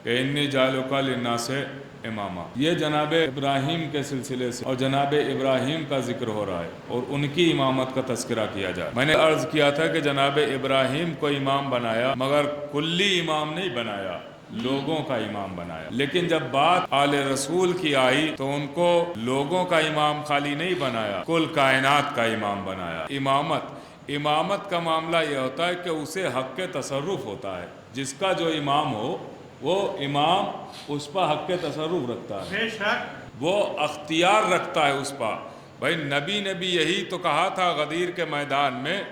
کہ انی جعلک للناس امامہ، یہ جناب ابراہیم کے سلسلے سے اور جناب ابراہیم کا ذکر ہو رہا ہے اور ان کی امامت کا تذکرہ کیا جائے۔ میں نے عرض کیا تھا کہ جناب ابراہیم کو امام بنایا مگر کلی امام نہیں بنایا، لوگوں کا امام بنایا۔ لیکن جب بات آل رسول کی آئی تو ان کو لوگوں کا امام خالی نہیں بنایا، کل کائنات کا امام بنایا۔ امامت کا معاملہ یہ ہوتا ہے کہ اسے حق کے تصرف ہوتا ہے، جس کا جو امام ہو وہ امام اس پر حق کے تصرف رکھتا ہے، بے شک وہ اختیار رکھتا ہے اس پر۔ بھائی نبی نے بھی یہی تو کہا تھا غدیر کے میدان میں،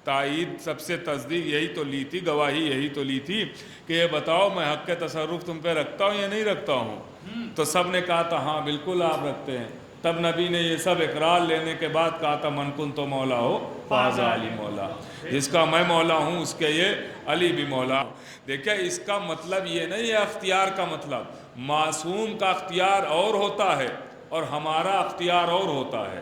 تائید سب سے تصدیق یہی تو لی تھی، گواہی یہی تو لی تھی کہ یہ بتاؤ میں حق کے تصرف تم پہ رکھتا ہوں یا نہیں رکھتا ہوں؟ تو سب نے کہا تھا ہاں بالکل آپ رکھتے ہیں۔ تب نبی نے یہ سب اقرار لینے کے بعد کہا تھا من کنت مولا ہو فہذا علی مولا، جس کا میں مولا ہوں اس کے یہ علی بھی مولا۔ دیکھیں اس کا مطلب یہ نہیں ہے اختیار کا مطلب، معصوم کا اختیار اور ہوتا ہے اور ہمارا اختیار اور ہوتا ہے۔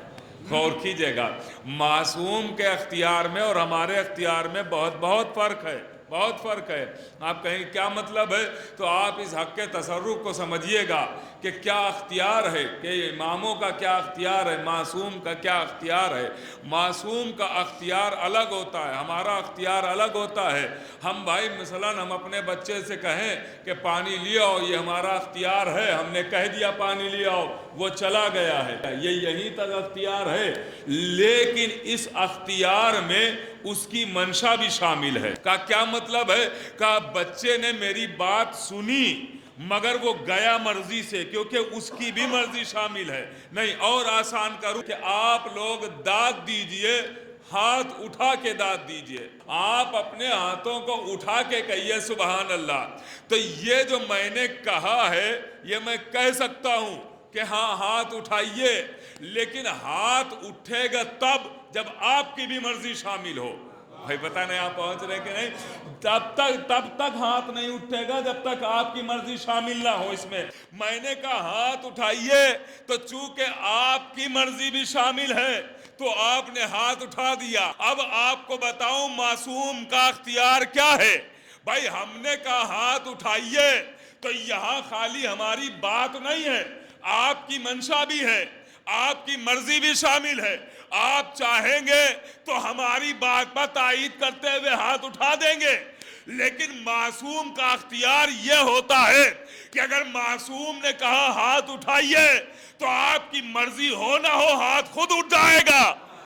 غور کیجئے گا، معصوم کے اختیار میں اور ہمارے اختیار میں بہت فرق ہے، بہت فرق ہے۔ آپ کہیں کیا مطلب ہے؟ تو آپ اس حق کے تصرف کو سمجھیے گا کہ کیا اختیار ہے، کہ اماموں کا کیا اختیار ہے، معصوم کا کیا اختیار ہے۔ معصوم کا اختیار الگ ہوتا ہے، ہمارا اختیار الگ ہوتا ہے۔ ہم بھائی مثلاً ہم اپنے بچے سے کہیں کہ پانی لے آؤ، یہ ہمارا اختیار ہے، ہم نے کہہ دیا پانی لے آؤ، وہ چلا گیا ہے، یہ یہیں تک اختیار ہے۔ لیکن اس اختیار میں اس کی منشا بھی شامل ہے۔ کا کیا مطلب ہے؟ کہ بچے نے میری بات سنی مگر وہ گیا مرضی سے، کیونکہ اس کی بھی مرضی شامل ہے۔ نہیں اور آسان کروں کہ آپ لوگ داد دیجئے، ہاتھ اٹھا کے داد دیجئے، آپ اپنے ہاتھوں کو اٹھا کے کہیے سبحان اللہ۔ تو یہ جو میں نے کہا ہے یہ میں کہہ سکتا ہوں کہ ہاں ہاتھ اٹھائیے، لیکن ہاتھ اٹھے گا تب جب آپ کی بھی مرضی شامل ہو۔ بھائی پتہ نہیں آپ پہنچ رہے کہ نہیں؟ تب تک ہاتھ نہیں اٹھے گا جب تک آپ کی مرضی شامل نہ ہو اس میں۔ میں نے کہا ہاتھ اٹھائیے تو چونکہ آپ کی مرضی بھی شامل ہے تو آپ نے ہاتھ اٹھا دیا۔ اب آپ کو بتاؤں معصوم کا اختیار کیا ہے؟ بھائی ہم نے کہا ہاتھ اٹھائیے تو یہاں خالی ہماری بات نہیں ہے، آپ کی منشا بھی ہے، آپ کی مرضی بھی شامل ہے۔ آپ چاہیں گے تو ہماری بات پر تائید کرتے ہوئے ہاتھ اٹھا دیں گے، لیکن معصوم کا اختیار یہ ہوتا ہے کہ اگر معصوم نے کہا ہاتھ اٹھائیے تو آپ کی مرضی ہو نہ ہو ہاتھ خود اٹھ جائے گا۔